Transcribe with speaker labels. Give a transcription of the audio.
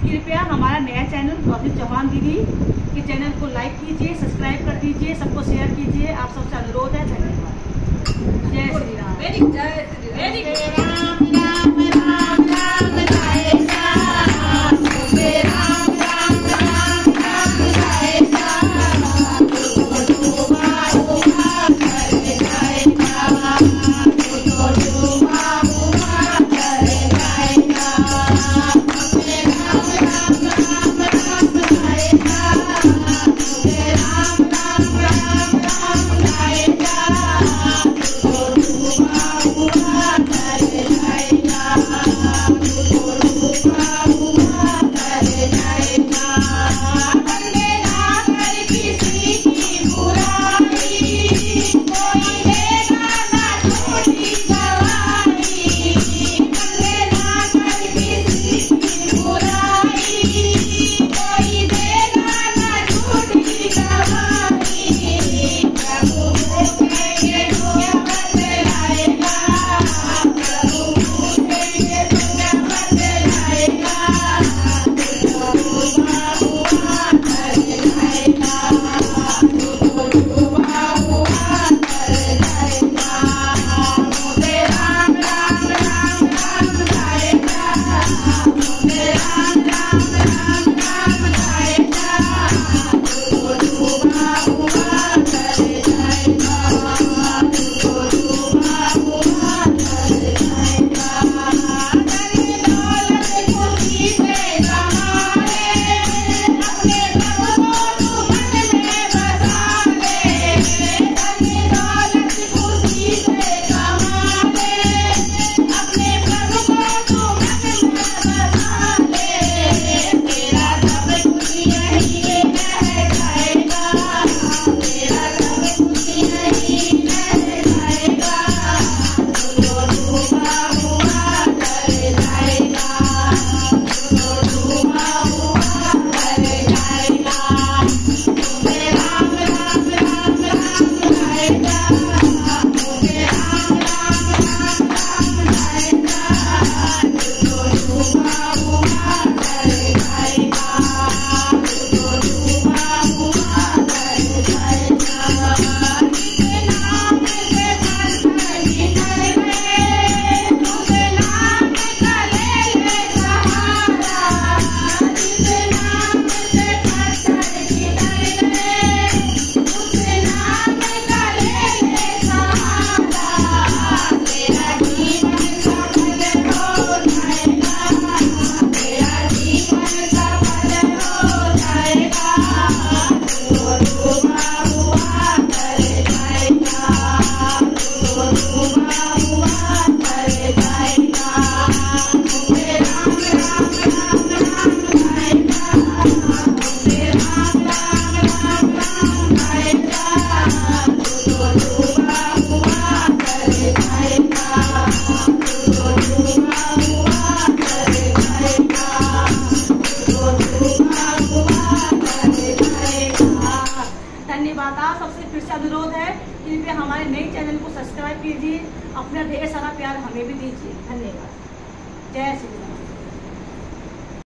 Speaker 1: कृपया हमारा नया चैनल गौतमी चौहान दीदी के चैनल को लाइक कीजिए, सब्सक्राइब कर दीजिए, सबको शेयर कीजिए। आप सबसे अनुरोध है। धन्यवाद। जय श्री राम।
Speaker 2: जय श्री राम।
Speaker 1: धन्यवाद। सबसे फिर से अनुरोध है, कृपया हमारे नए चैनल को सब्सक्राइब कीजिए, अपना ढेर सारा प्यार हमें भी दीजिए। धन्यवाद। जय श्री राम।